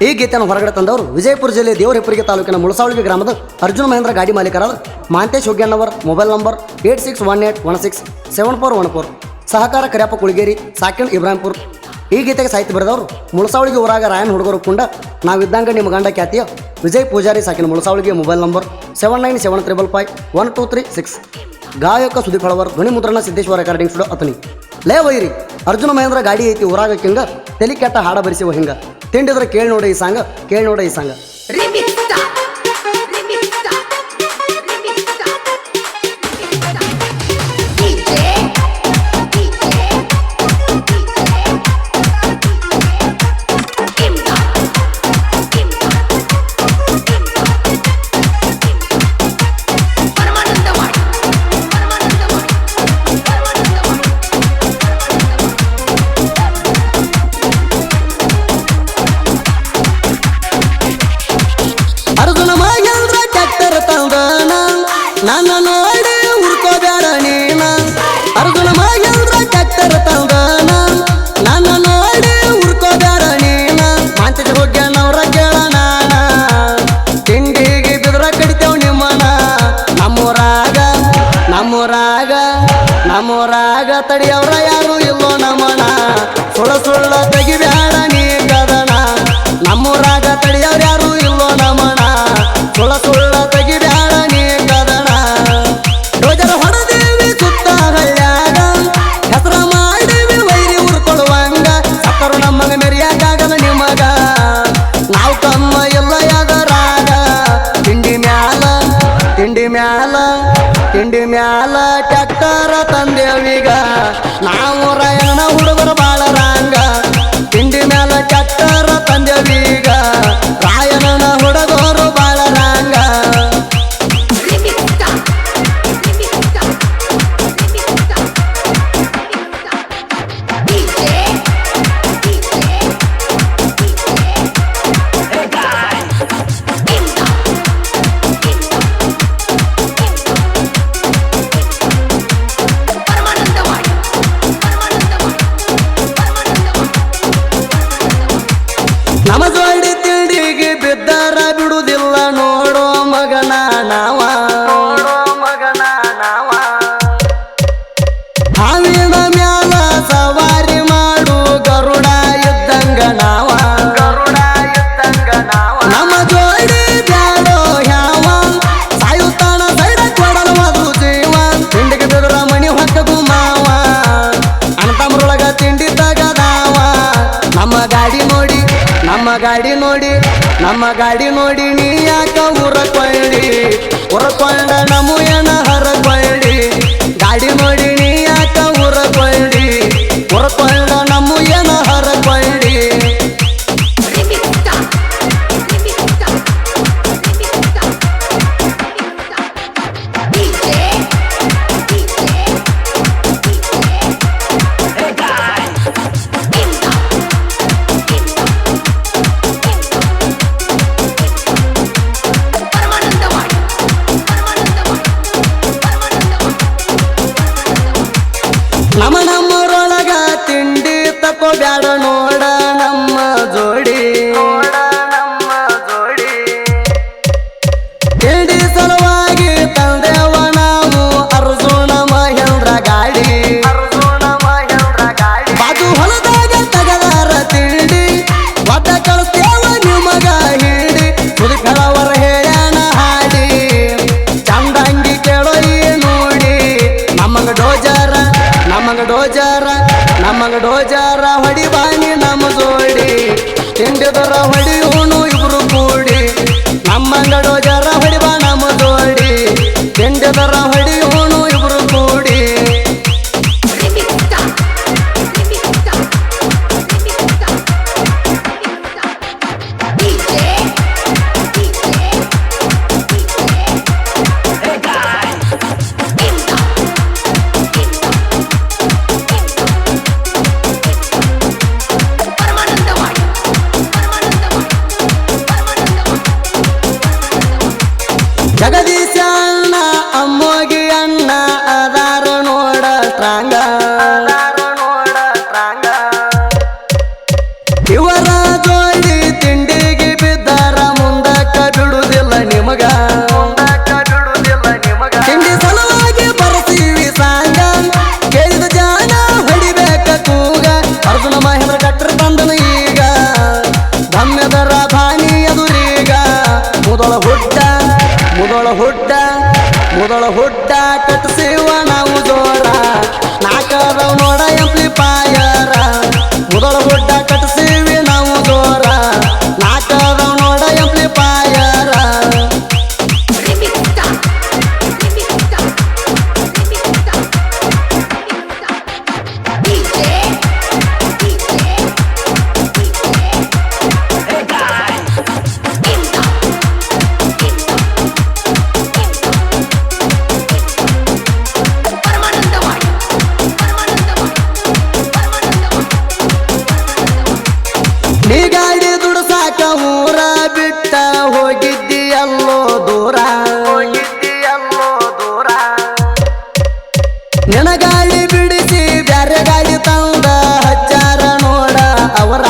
ಈ ಗೀತೆಯನ್ನು ಹೊರಗಡೆ ತಂದವರು ವಿಜಯಪುರ ಜಿಲ್ಲೆ ದೇವರಹಿಪ್ಪರಿಗೆ ತಾಲೂಕಿನ ಮುಳಸಾವಳಿಗೆ ಗ್ರಾಮದ ಅರ್ಜುನ ಮಹೇಂದ್ರ ಗಾಡಿ ಮಾಲೀಕರಾದ ಮಾಂತೇಶ್ ಹೋಗ್ಯಣ್ಣವರ್. Mobile number 8618167414. ಸಹಕಾರ ಕರಿಯಪ್ಪ ಕುಳಗೇರಿ, ಸಾಕಿನ್ ಇಬ್ರಾಹಿಂಪುರ್. ಈ ಗೀತೆಗೆ ಸಾಹಿತ್ಯ ಬರೆದವರು ಮುಳಸಾವಳಿಗೆ ಊರಾಗ ರಾಯನ್ ಹುಡುಗರು ಕುಂಡ ನಾವಿದ್ದಂಗ ನಿಮ್ಮ ಗಂಡ ಖ್ಯಾತಿಯ ವಿಜಯ್ ಪೂಜಾರಿ, ಸಾಕಿನ ಮುಳಸಾವಳಿಗೆ. Mobile number 7975551336. ಗಾಯಕ ಸುದೀಪ್ ಹಳವರ್. ಧ್ವನಿ ಮುದ್ರಣ ಸಿದ್ದೇಶ್ವರ ರೆಕಾರ್ಡಿಂಗ್ ಸ್ಟುಡಿಯೋ ಅತನಿ. ಲೇ ವೈರಿ ಅರ್ಜುನ ಮಹೇಂದ್ರ ಗಾಡಿ ಐತಿ ಊರಾಗ ಕಿಂಗ, ತಲಿ ಕೆಟ್ಟ ಹಾಡ ಬರಿಸಿವ ಹಿಂಗ. ತಿಂಡಿದ್ರೆ ಕೇಳಿ ನೋಡಿ ಈ ಸಾಂಗ, ಕೇಳಿ ನೋಡಿ ಈ ಸಾಂಗ. ನನ್ನ ನೋಡಿ ಹುಡ್ಕೋಬೇಡ ನೀನ, ಅರ್ಜುನ ಮಹೇಂದ್ರ ಟ್ಯಾಕ್ಟರ್ ತಂದನ. ನನ್ನ ನೋಡಿ ಹುಡ್ಕೋಬೇಡ ನೀನ, ಮಾಂತೇಶ ಹೋಗ್ಯಾನವ್ರ ಕೇಳ ನಾನ. ತಿಂಡಿಗೆ ಬಿದ್ರ ಕಡಿತೇವ್ ನಿಮ್ಮನ. ನಮ್ಮೂರಾಗ ನಮ್ಮೂರಾಗ ನಮ್ಮೂರಾಗ ತಡಿಯವ್ರ ಯಾರು ಇಲ್ಲೋ ನಮ್ಮನ. ಸುಳ್ಳ ಸುಳ್ಳ ತೆಗಿಬೇಡ ನೀ ಕದನ. ನಮ್ಮೂರಾಗ ತಡಿಯವ್ರ ಯಾರು ಇಲ್ಲೋ ನಮ್ಮನ. ಸುಳ್ಳ ಸುಳ್ಳ ತೆಗಿಬೇಡ ನೀ ಕದನ. ಡೋಜರ್ ಹೊಡೆದೇವಿ ಸುತ್ತ ಹಳ್ಳ್ಯಾಗ, ಹೆಸರ ಮಾಡಿವಿ ವೈರಿ ಉರ್ಕೊಳ್ಳುವಂಗ. ಸತ್ತರು ನಮ್ಮಗ ಮೆರಿಯಾಗಲ್ಲ ನಿಮಗ, ನಾವು ಕಮ್ಮ ಎಲ್ಲ ಯಾದರಾಗ. ತಿಂಡಿ ಮ್ಯಾಲ ತಿಂಡಿ ಮ್ಯಾಲ ತಿಂಡಿ ಮ್ಯಾಲ ಟ್ಯಾಕ್ಟರ ತಂದೇವೀಗ, ನಾವು ರಾಯಣ್ಣ ಹುಡುಗರು ಬಾಳ ರಾಂಗ. ತಿಂಡಿ ಮ್ಯಾಲ ಟ್ಯಾಕ್ಟರ ತಂದೇವೀಗ, ರಾಯಣ್ಣನ ಹುಡುಗರು ಬಾಳ ರಾಂಗ. ನಮ್ಮ ಜೋಡಿ ತಿಂಡಿಗೆ ಬಿದ್ದಾರ ಬಿಡುವುದಿಲ್ಲ ನೋಡೋ ಮಗನ ನಾವ. ಹಾವಿನ ಮ್ಯಾಲ ಸವಾರಿ ಮಾಡು ಗರುಡ ಇದ್ದಂಗ ನಾವ. ನಮ್ಮ ಜೋಡಿ ಬ್ಯಾಡೋ ಯಾವ, ಸಾಯುತ್ತಾನ ಸೈಡ ಕೊಡಲು ಅದು ಜೀವ. ತಿಂಡಿಗೆ ಬಿದ್ರ ಮಣಿ ಹೊಕ್ಕದು ಮಾವ, ಅಣ್ತಮ್ರೊಳಗ ತಿಂಡಿ ತಗದಾವ. ನಮ್ಮ ಗಾಡಿ ನೋಡಿ ನಮ್ಮ ಗಾಡಿ ನೋಡಿ ನಮ್ಮ ಗಾಡಿ ನೋಡಿ ನೀ ಯಾಕ ಉರಕೊಳ್ಳಿ. ಉರಕೊಂಡ ನಮ್ಮ ಏನ ಹರಕೊಳ್ಳಿ. ಗಾಡಿ ನೋಡಿ ನೀ ಯಾಕ ಉರಕೊಳ್ಳಿ. ಉರಕೊಂಡ ನಮ್ಮ ಏನ ಹರಕೊಳ್ಳಿ. ನಮ್ಮರೊಳಗ ತಿಂಡಿ ತಕೋ ಬ್ಯಾಡ ನೋಡ ನಮ್ಮ ಜೋಡಿ. ತಿಂಡಿ ಸಲುವಾಗಿ ತಂದೆವ ನಾವು ಅರ್ಜುನ ಮಹೇಂದ್ರ ಗಾಡಿ. ಬಾಜು ಹೊಲದಾಗ ತಗದಾರ ತಿಂಡಿ, ಒದ್ದ ಕಳಿಸ್ತೇವ ನಿಮಗ ಹಿಡಿ. ಸುದೀಪಳವರ ಹೇಳ್ಯಾನ ಹಾಡಿ, ಚಂದಂಗಿ ಕೇಳೋ ಈ ನೋಡಿ. ನಮಗ ಡೋಜರ ನಮಗ ಡೋಜರ ಹೊಡಿ ಬಾನಿ ನಮ್ಮ ಜೋಡಿ. ತಿಂಡಿದರ ಹೊಡಿಯೂನು ಇಬ್ರು ಕೂಡಿ. ನಮ್ಮಂಗ ಡೋಜರ ಹೊಡಿ ಬಾ ನಮ್ಮ ಜೋಡಿ. ತಿಂಡಿದರ ಹೊಡಿಯೂನು ಇಬ್ರು ಕೂಡಿ. ಜಗದೀಶ ಅಣ್ಣ ಅಮ್ಮೋಗಿ ಅಣ್ಣ ಅದಾರ ನೋಡ ಸ್ಟ್ರಾಂಗ. ಇವರ ಜೋಡಿ ತಿಂಡಿಗೆ ಕಮ್ಮೆದರ ಭಾನಿ ಎದುರೀಗ ಮುದಳ ಹುಡ್ಡ ಕಟ್ಟಿಸಿವ ನಾವು ಜೋರ ನಾಲ್ಕದವ್ ನೋಡ ಎಂಪ್ಲಿಫಾಯರ ಮುದಳ ಹುಡ್ಡ ಕಟ್ಟಿಸಿವಿ ನಾವು ಜೋರ ನಾಲ್ಕದವ್ ನೋಡ ಎಂಪ್ಲಿಫಾಯರ ನೀ ಗಾಡಿ ದುಡ್ಸಾಕ ಊರ ಬಿಟ್ಟ ಹೋಗಿದ್ದೀಯಲ್ಲೋ ದೂರ ನಿನ ಗಾಳಿ ಬಿಡಿಸಿ ಬ್ಯಾರೆ ಗಾಳಿ ತಂದ ಹಚ್ಚಾರ ನೋಡ ಅವರ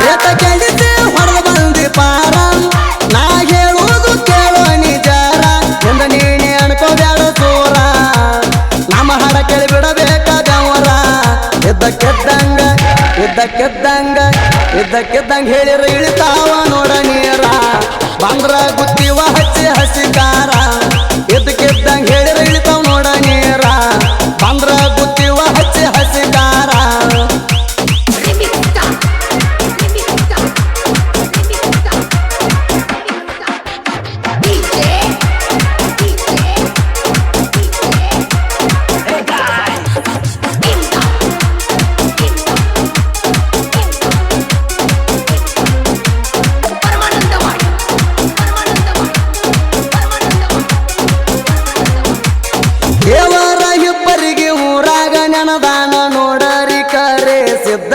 ರೇತ ಕೆಡಿಸಿ ಹೊಡೆದ ಬಂದಿ ಪಾರ ನಾ ಹೇಳುವುದು ಕೇಳೋ ನಿಜಾರ ಎಂದ ನೀನೆ ಅನ್ಕೋಬ್ಯಾಡ ಸೂರ ನಮ್ಮ ಹಾಡ ಕೇಳಿ ಬಿಡಬೇಕಾದವರ ಇದ್ದಕ್ಕಿದ್ದಂಗ ಹೇಳಿರ ಇಳಿತಾವ ನೋಡ ನೀರ ಬಂದ್ರ ಗುತ್ತಿವ ಹಚ್ಚಿ ಹಸಿಕಾರ ಇದ್ದಕ್ಕಿದ್ದಂಗ ಹೇಳಿರ ಇಳಿತಾವ ನೋಡ ನೀರ ಬಂದ್ರ ಗುತ್ತಿವ ಹಚ್ಚಿ ಹಸಿಕಾರ ದೇವರ ಇಬ್ಬರಿಗೆ ಊರಾಗ ನೆನದಾನ ನೋಡರಿ ಕರೆ ಸಿದ್ಧ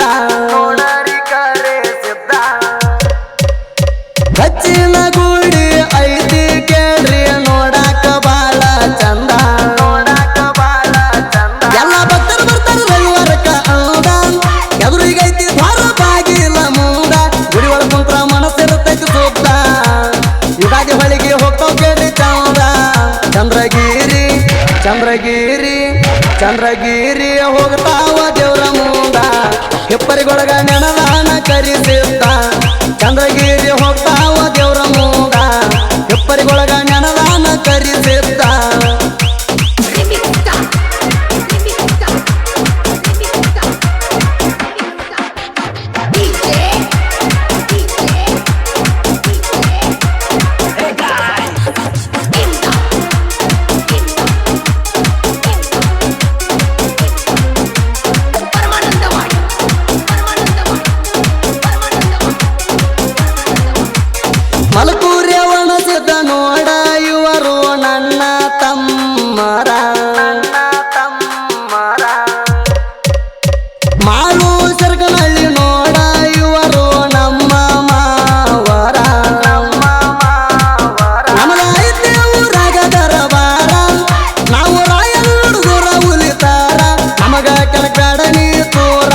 ಹಚ್ಚಿನ ಗುಡಿ ಐತಿ ಕೇಳ್ರಿ ನೋಡಾಕ ಬಾಳ ಚಂದ ಎಲ್ಲ ಭಕ್ತರು ಬರ್ತಾರ ರವಿವಾರಕ್ಕ ಅಂದ ಎದುರಿಗೈತಿ ದ್ವಾರ ಬಾಗಿಲ ಮುಂದ ಗುಡಿ ಒಳ ಕುಂತ್ರ ಮನಸ್ಸಿರುತ್ತೈತಿ ಸುತ್ತ ಯುಗಾದಿ ಹೊಳಿಗೆ ಹೋಗ್ತಾವ ಕೇಳಿ ಚಂದ್ರಗಿರಿ ಹೋಗ್ತಾವ ದೇವ್ರ ಮುಂದ ಹಿಪ್ಪರಿಗೊಳಗ ನೆನದಾನ ಕರಿಸಿದ್ದ ಚಂದ್ರಗಿರಿ ಹೋಗ್ತಾವ ದೇವ್ರ ಮುಂದ ಹಿಪ್ಪರಿಗೊಳಗ ನೆನದಾನ ಕರಿಸಿದ್ದ ಮಲಕೂರ್ಯ ಒಣಸಿದ್ದ ನೋಡ ಇವರು ನನ್ನ ತಮ್ಮರ ಮಾಳು ಸರ್ಗನಳ್ಳಿ ನೋಡ ಇವರು ನಮ್ಮ ಮಾವರ ನಮಗೈತೆ ಊರಾಗ ದರಬಾರ ನಾವು ರಾಯಲ್ ಹುಡುಗರ ಉಲಿತಾರ ನಮಗ ಕೆಳಗಡ ನೀ ತೂರ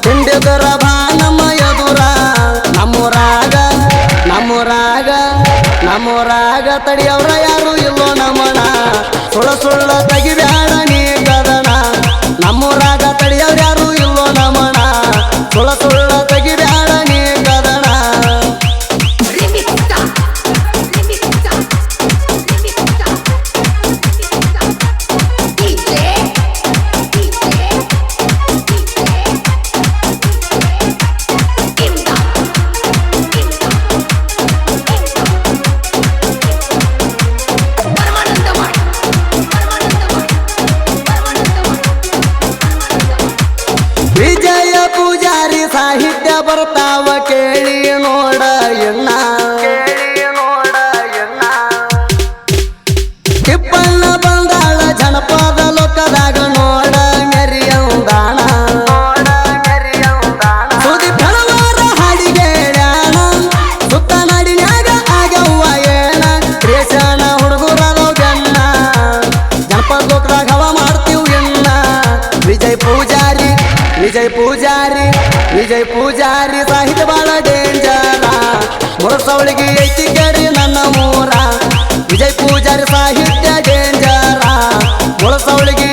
ತಿಂಡಿದರ ಬಾ ನಮ್ಮ ಎದುರ ನಮ್ಮೂರಾಗ ತಡಿಯವ್ರ ಯಾರು ಇಲ್ಲೋ ನಮನ ಸುಳ್ಳ ತೆಗಿಬ್ಯಾಡ ನೀ ಕದನ ನಮ್ಮೂರಾಗ ತಡಿಯವ್ರ ಯಾರು ಇಲ್ಲೋ ನಮನ ಸುಳ್ಳ ತೆಗಿಬ್ಯಾಡ ನೀ ಕದನ ವಿಜಯ ಪೂಜಾರಿ ಸಾಹಿತ್ಯ ಬರ್ತಾವ ಕೇಳಿ ನೋಡ ಎನ್ನ ಟಿಪ್ಪಣ್ಣ ಬಂದಾಳ ಜನಪದ ಲೋಕದಾಗ ನೋಡ ಮೆರಿಯಂದಾಣ ಸುದಿ ಫಲವಾರ ಹಾಡಿಗೆ ಡ್ಯಾಣ ಸುತ್ತ ನಾಡಿನ್ಯಾಗ ಆಗವ್ವ ಏನ ರೇಷಣ ಹುಡುಗರದೋ ಬೆನ್ನ ಜನಪದ ಲೋಕದಾಗ ಹವ ಮಾಡ್ತೀವ್ ಎನ್ನ ವಿಜಯ್ ಪೂಜಾರಿ ಸಾಹಿತ್ಯ ಬಾಳ ಡೇಂಜರ ಮುರಸವಳಿಗೆ ಐತಿ ಕೇಳಿ ನನ್ನ ಮೂರ ವಿಜಯ್ ಪೂಜಾರಿ ಸಾಹಿತ್ಯ ಡೇಂಜರ ಮುರಸವಳಿಗೆ